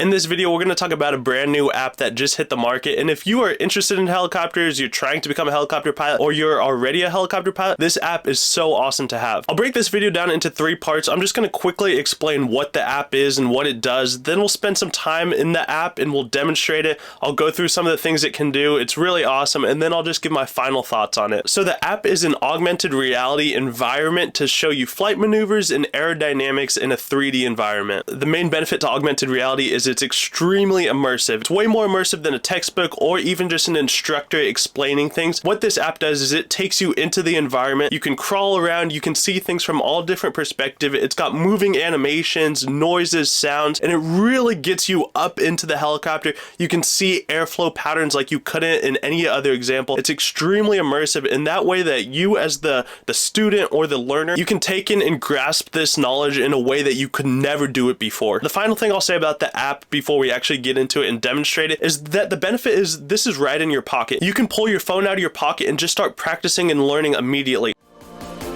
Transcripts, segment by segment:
In this video, we're going to talk about a brand new app that just hit the market. And if you are interested in helicopters, you're trying to become a helicopter pilot, or you're already a helicopter pilot, this app is so awesome to have. I'll break this video down into 3 parts. I'm just going to quickly explain what the app is and what it does. Then we'll spend some time in the app and we'll demonstrate it. I'll go through some of the things it can do. It's really awesome. And then I'll just give my final thoughts on it. So the app is an augmented reality environment to show you flight maneuvers and aerodynamics in a 3D environment. The main benefit to augmented reality is it's extremely immersive. It's way more immersive than a textbook or even just an instructor explaining things. What this app does is it takes you into the environment. You can crawl around, you can see things from all different perspectives. It's got moving animations, noises, sounds, and it really gets you up into the helicopter. You can see airflow patterns like you couldn't in any other example. It's extremely immersive in that way that you as the student or the learner, you can take in and grasp this knowledge in a way that you could never do it before. The final thing I'll say about the app before we actually get into it and demonstrate it is that the benefit is this is right in your pocket. You can pull your phone out of your pocket and just start practicing and learning immediately.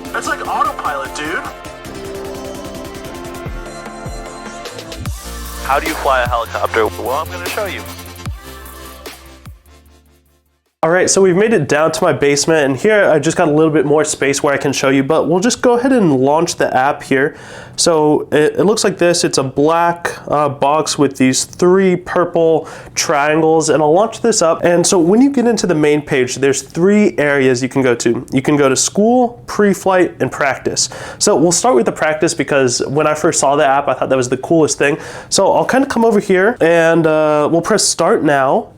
It's like autopilot, dude. How do you fly a helicopter? Well, I'm going to show you. Alright, so we've made it down to my basement, and here I just got a little bit more space where I can show you, but we'll just go ahead and launch the app here. So it looks like this. It's a black box with these 3 purple triangles, and I'll launch this up. And so when you get into the main page, there's 3 areas you can go to. You can go to school, pre-flight, and practice. So we'll start with the practice because when I first saw the app, I thought that was the coolest thing. So I'll kind of come over here and we'll press start now.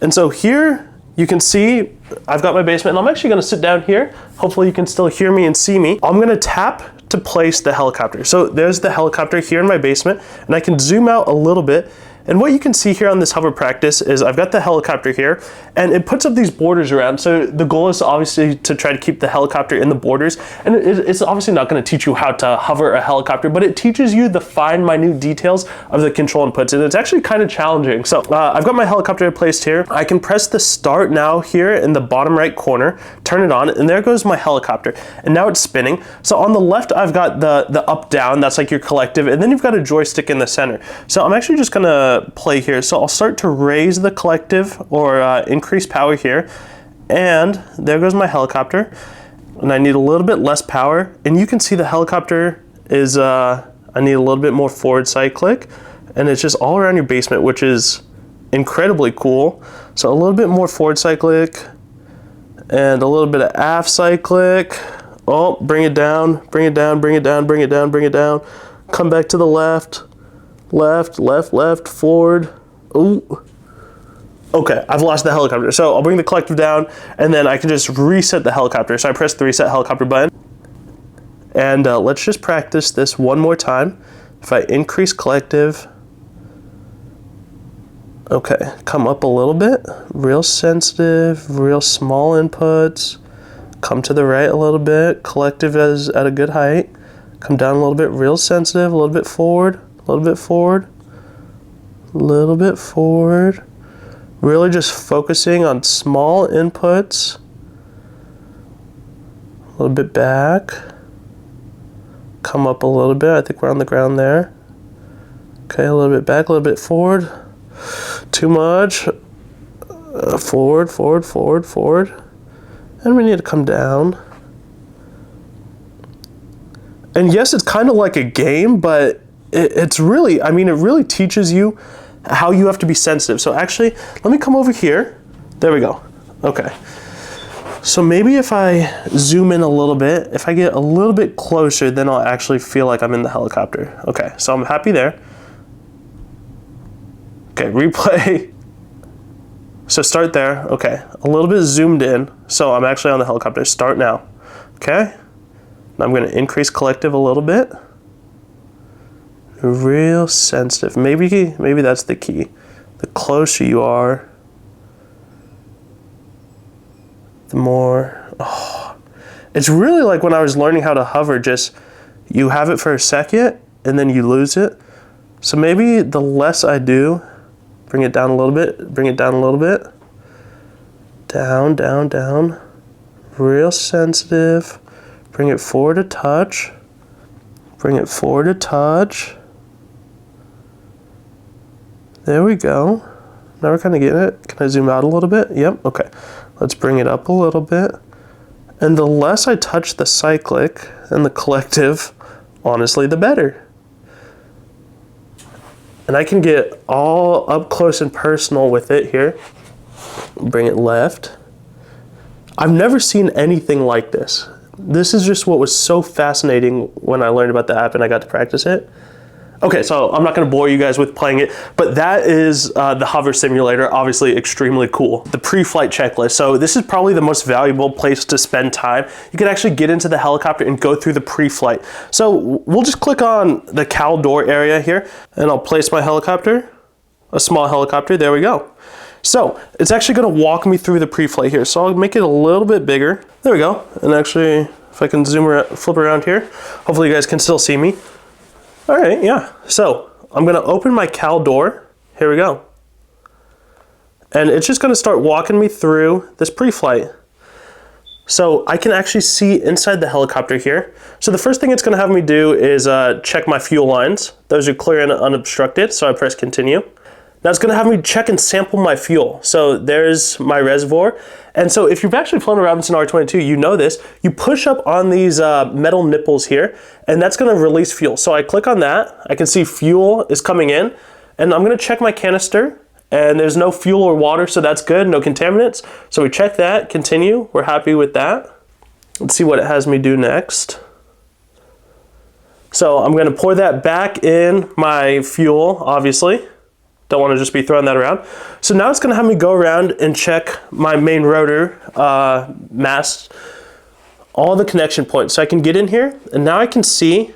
And so here, you can see I've got my basement, and I'm actually gonna sit down here. Hopefully you can still hear me and see me. I'm gonna tap to place the helicopter. So there's the helicopter here in my basement, and I can zoom out a little bit. And what you can see here on this hover practice is I've got the helicopter here, and it puts up these borders around. So the goal is obviously to try to keep the helicopter in the borders. And it's obviously not going to teach you how to hover a helicopter, but it teaches you the fine, minute details of the control inputs. And it's actually kind of challenging. So I've got my helicopter placed here. I can press the start now here in the bottom right corner, turn it on, and there goes my helicopter. And now it's spinning. So on the left, I've got the up, down, that's like your collective. And then you've got a joystick in the center. So I'm actually just going to play here. So I'll start to raise the collective or increase power here, and there goes my helicopter, and I need a little bit less power, and you can see the helicopter is I need a little bit more forward cyclic, and it's just all around your basement, which is incredibly cool. So a little bit more forward cyclic and a little bit of aft cyclic. Oh, bring it down, bring it down, bring it down, bring it down, bring it down, come back to the left, left, left, left, forward. Ooh. Okay, I've lost the helicopter. So I'll bring the collective down, and then I can just reset the helicopter. So I press the reset helicopter button. And let's just practice this one more time. If I increase collective, okay, come up a little bit. Real sensitive, real small inputs. Come to the right a little bit. Collective is at a good height. Come down a little bit, real sensitive, a little bit forward. A little bit forward, a little bit forward. Really just focusing on small inputs. A little bit back. Come up a little bit. I think we're on the ground there. Okay, a little bit back, a little bit forward. Too much. Forward, forward, forward, forward. And we need to come down. And yes, it's kind of like a game, but it's really, I mean, it really teaches you how you have to be sensitive. So actually, let me come over here. There we go. Okay. So maybe if I zoom in a little bit, if I get a little bit closer, then I'll actually feel like I'm in the helicopter. Okay, so I'm happy there. Okay, replay. So start there. Okay, a little bit zoomed in. So I'm actually on the helicopter. Start now. Okay. Now I'm going to increase collective a little bit. Real sensitive. Maybe that's the key. The closer you are, the more. Oh, it's really like when I was learning how to hover. Just you have it for a second and then you lose it. So maybe the less I do, bring it down a little bit. Bring it down a little bit. Down, down, down. Real sensitive. Bring it forward a touch. Bring it forward a touch. There we go. Now we're kind of getting it. Can I zoom out a little bit? Yep, okay. Let's bring it up a little bit. And the less I touch the cyclic and the collective, honestly, the better. And I can get all up close and personal with it here. Bring it left. I've never seen anything like this. This is just what was so fascinating when I learned about the app and I got to practice it. Okay, so I'm not gonna bore you guys with playing it, but that is the hover simulator, obviously extremely cool. The pre-flight checklist. So this is probably the most valuable place to spend time. You can actually get into the helicopter and go through the pre-flight. So we'll just click on the cowl door area here and I'll place my helicopter, a small helicopter, there we go. So it's actually gonna walk me through the pre-flight here. So I'll make it a little bit bigger. There we go. And actually, if I can zoom around, flip around here, hopefully you guys can still see me. All right, yeah. So I'm gonna open my cowl door. Here we go. And it's just gonna start walking me through this pre-flight. So I can actually see inside the helicopter here. So the first thing it's gonna have me do is check my fuel lines. Those are clear and unobstructed, so I press continue. Now it's gonna have me check and sample my fuel. So there's my reservoir. And so if you've actually flown a Robinson R22, you know this, you push up on these metal nipples here, and that's gonna release fuel. So I click on that, I can see fuel is coming in, and I'm gonna check my canister, and there's no fuel or water, so that's good, no contaminants. So we check that, continue, we're happy with that. Let's see what it has me do next. So I'm gonna pour that back in my fuel, obviously. Don't want to just be throwing that around. So now it's going to have me go around and check my main rotor mast, all the connection points. So I can get in here and now I can see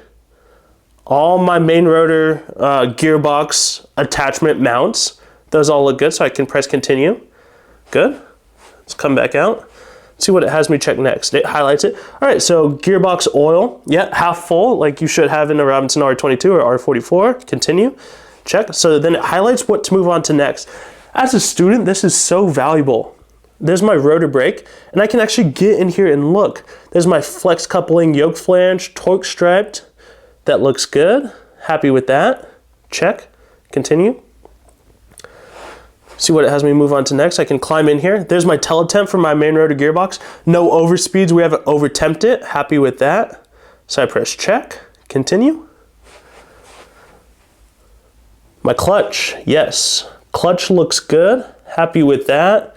all my main rotor gearbox attachment mounts. Those all look good, so I can press continue. Good. Let's come back out. See what it has me check next. It highlights it. All right, so gearbox oil, yeah, half full, like you should have in a Robinson R22 or R44. Continue. Check. So then it highlights what to move on to next. As a student, this is so valuable. There's my rotor brake, and I can actually get in here and look. There's my flex coupling yoke flange, torque striped. That looks good. Happy with that. Check. Continue. See what it has me move on to next. I can climb in here. There's my teletemp for my main rotor gearbox. No overspeeds. We haven't overtemped it. Happy with that. So I press check. Continue. My clutch, yes. Clutch looks good, happy with that.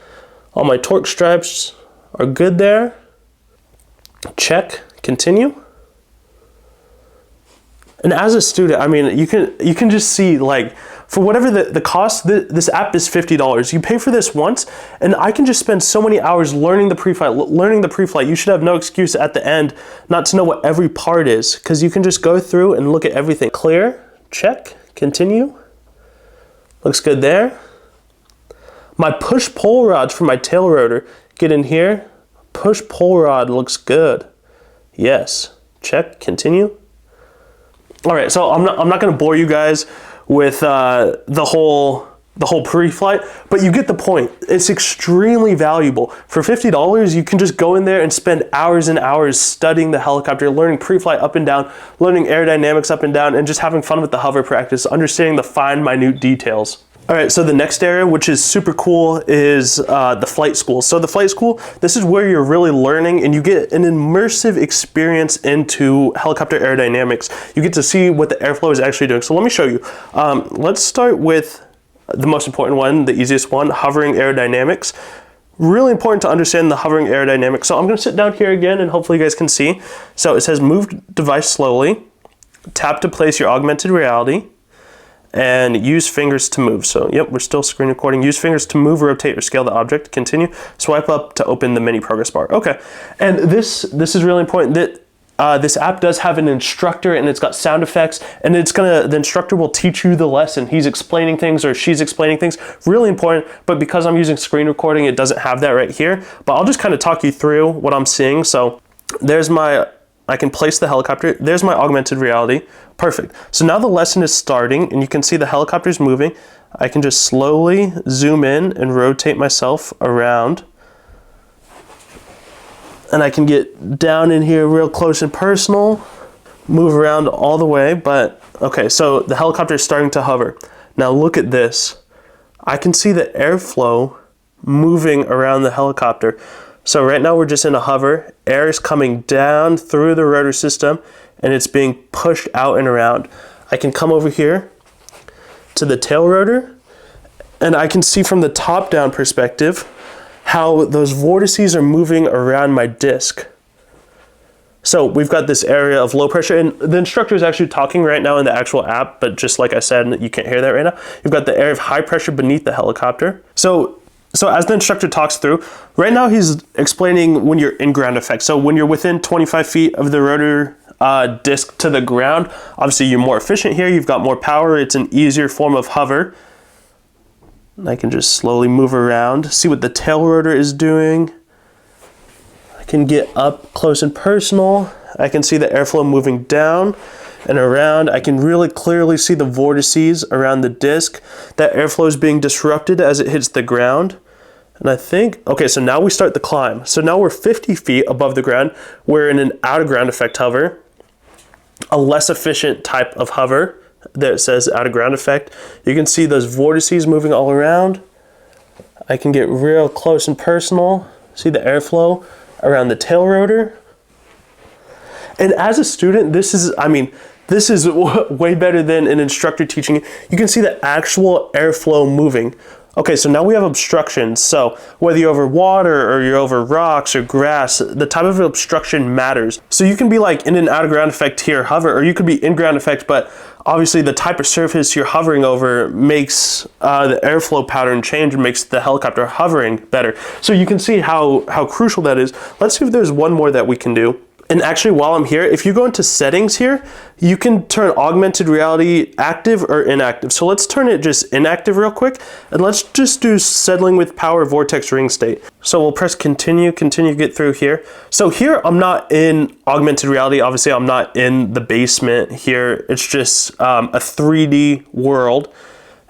All my torque stripes are good there. Check, continue. And as a student, I mean, you can just see, like, for whatever the cost, this app is $50. You pay for this once, and I can just spend so many hours learning the pre-flight. You should have no excuse at the end not to know what every part is, because you can just go through and look at everything. Clear, check, continue. Looks good there. My push-pull rods for my tail rotor, get in here. Push-pull rod looks good. Yes. Check, continue. All right, so I'm not gonna bore you guys with the whole pre-flight, but you get the point. It's extremely valuable. For $50, you can just go in there and spend hours and hours studying the helicopter, learning pre-flight up and down, learning aerodynamics up and down, and just having fun with the hover practice, understanding the fine, minute details. All right, so the next area, which is super cool, is the flight school. So the flight school, this is where you're really learning and you get an immersive experience into helicopter aerodynamics. You get to see what the airflow is actually doing. So let me show you. Let's start with the most important one, the easiest one, hovering aerodynamics. Really important to understand the hovering aerodynamics. So I'm gonna sit down here again and hopefully you guys can see. So it says move device slowly, tap to place your augmented reality, and use fingers to move. So yep, we're still screen recording. Use fingers to move, rotate, or scale the object. Continue. Swipe up to open the mini progress bar. Okay, and this is really important that this app does have an instructor and it's got sound effects, and the instructor will teach you the lesson. He's explaining things or she's explaining things. Really important, but because I'm using screen recording, it doesn't have that right here. But I'll just kind of talk you through what I'm seeing. So there's I can place the helicopter. There's my augmented reality. Perfect. So now the lesson is starting and you can see the helicopter's moving. I can just slowly zoom in and rotate myself around. And I can get down in here real close and personal, move around all the way, but okay, so the helicopter is starting to hover. Now look at this. I can see the airflow moving around the helicopter. So right now we're just in a hover. Air is coming down through the rotor system and it's being pushed out and around. I can come over here to the tail rotor and I can see from the top down perspective how those vortices are moving around my disc. So we've got this area of low pressure, and the instructor is actually talking right now in the actual app, but just like I said, you can't hear that right now. You've got the area of high pressure beneath the helicopter. So as the instructor talks through, right now he's explaining when you're in ground effect. So when you're within 25 feet of the rotor disc to the ground, obviously you're more efficient here, you've got more power, it's an easier form of hover. And I can just slowly move around, see what the tail rotor is doing. I can get up close and personal. I can see the airflow moving down and around. I can really clearly see the vortices around the disc. That airflow is being disrupted as it hits the ground. And I think, okay, so now we start the climb. So now we're 50 feet above the ground. We're in an out of ground effect hover, a less efficient type of hover that says out of ground effect. You can see those vortices moving all around. I can get real close and personal, see the airflow around the tail rotor. And as a student, this is way better than an instructor teaching it. You can see the actual airflow moving. Okay, so now we have obstructions. So whether you're over water or you're over rocks or grass, the type of obstruction matters. So you can be like in an out of ground effect here, hover, or you could be in ground effect, but obviously the type of surface you're hovering over makes the airflow pattern change and makes the helicopter hovering better. So you can see how crucial that is. Let's see if there's one more that we can do. And actually, while I'm here, if you go into settings here, you can turn augmented reality active or inactive. So let's turn it just inactive real quick, and let's just do settling with power vortex ring state. So we'll press continue, get through here. So here, I'm not in augmented reality. Obviously, I'm not in the basement here. It's just a 3D world.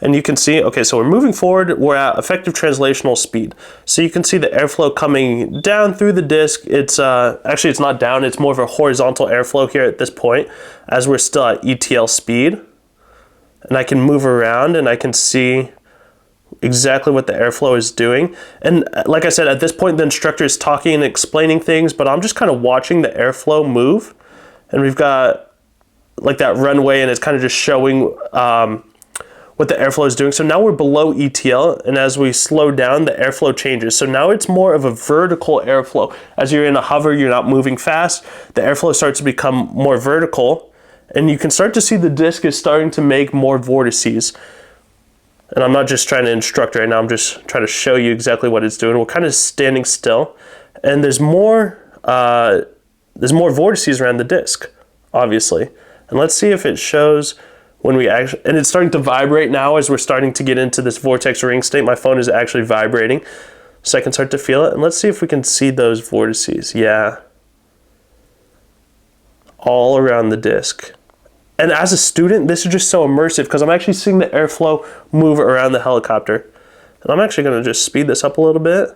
And you can see, okay, so we're moving forward, we're at effective translational speed. So you can see the airflow coming down through the disc. It's actually, it's not down, it's more of a horizontal airflow here at this point, as we're still at ETL speed. And I can move around and I can see exactly what the airflow is doing. And like I said, at this point, the instructor is talking and explaining things, but I'm just kind of watching the airflow move. And we've got like that runway and it's kind of just showing what the airflow is doing. So now we're below ETL, and as we slow down, the airflow changes. So now it's more of a vertical airflow. As you're in a hover, you're not moving fast, the airflow starts to become more vertical, and you can start to see the disc is starting to make more vortices. And I'm not just trying to instruct right now, I'm just trying to show you exactly what it's doing. We're kind of standing still, and there's more vortices around the disc, obviously. And let's see if it shows when we actually, and it's starting to vibrate now as we're starting to get into this vortex ring state. My phone is actually vibrating, so I can start to feel it. And let's see if we can see those vortices. Yeah. All around the disc. And as a student, this is just so immersive because I'm actually seeing the airflow move around the helicopter. And I'm actually going to just speed this up a little bit.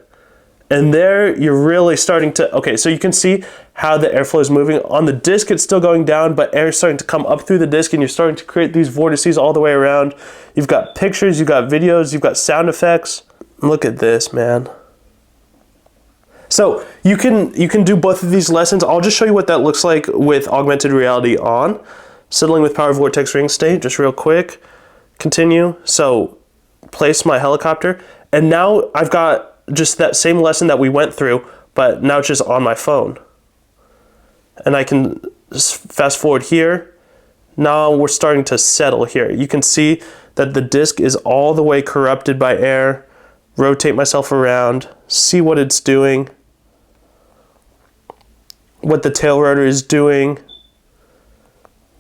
And there you're really starting to, okay, so you can see how the airflow is moving. On the disc, it's still going down, but air is starting to come up through the disc and you're starting to create these vortices all the way around. You've got pictures, you've got videos, you've got sound effects. Look at this, man. So you can do both of these lessons. I'll just show you what that looks like with augmented reality on. Settling with power vortex ring state, just real quick. Continue. So place my helicopter, and now I've got just that same lesson that we went through, but now it's just on my phone. And I can fast forward here. Now we're starting to settle here. You can see that the disc is all the way corrupted by air. Rotate myself around, see what it's doing, what the tail rotor is doing.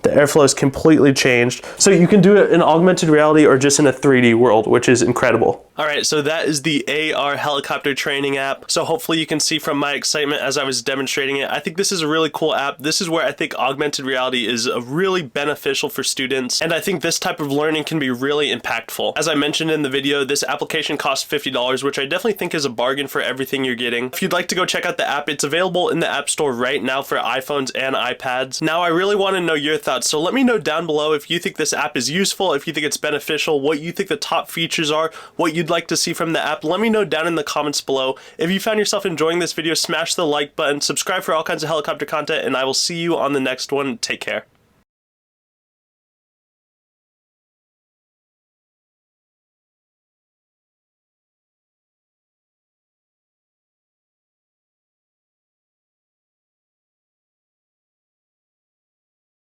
The airflow is completely changed. So you can do it in augmented reality or just in a 3D world, which is incredible. All right, so that is the AR helicopter training app. So hopefully you can see from my excitement as I was demonstrating it, I think this is a really cool app. This is where I think augmented reality is really beneficial for students. And I think this type of learning can be really impactful. As I mentioned in the video, this application costs $50, which I definitely think is a bargain for everything you're getting. If you'd like to go check out the app, it's available in the App Store right now for iPhones and iPads. Now, I really want to know your thoughts. So let me know down below if you think this app is useful, if you think it's beneficial, what you think the top features are, what you'd like to see from the app. Let me know down in the comments below. If you found yourself enjoying this video, smash the like button, subscribe for all kinds of helicopter content, and I will see you on the next one. Take care.